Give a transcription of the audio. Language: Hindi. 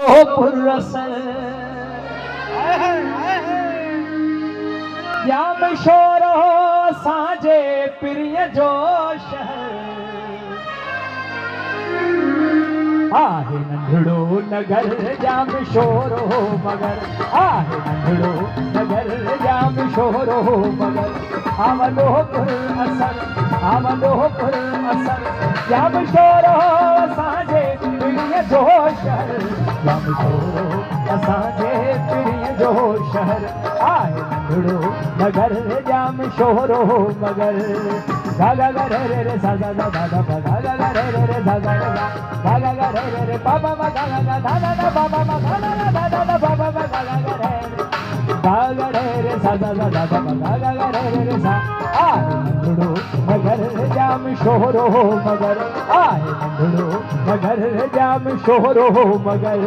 पुरसर जाम शोरो साजे प्रिय जो शहर आहे नंढड़ो नगर जाम शोरो मगर आहे नंढड़ो नगर जाम शोरो मगर आमदोपुर असर जाम शोरो साजे प्रिय जो शहर जाम शोरो असांजे प्रिय जो शहर आहे नंढड़ो नगर जाम शोरो मगर गा गा गा रे रे सा सा सा दा दा गा गा गा रे रे सा सा गा गा गा रे रे पा पा गा गा गा धा धा धा पा पा गा गा गा धा धा धा पा पा गा गा गा रे सा सा सा दा दा गा गा रे रे सा आहे नंढड़ो नगर जाम शोरो मगर आहे नंढड़ो नगर जाम शोरो मगर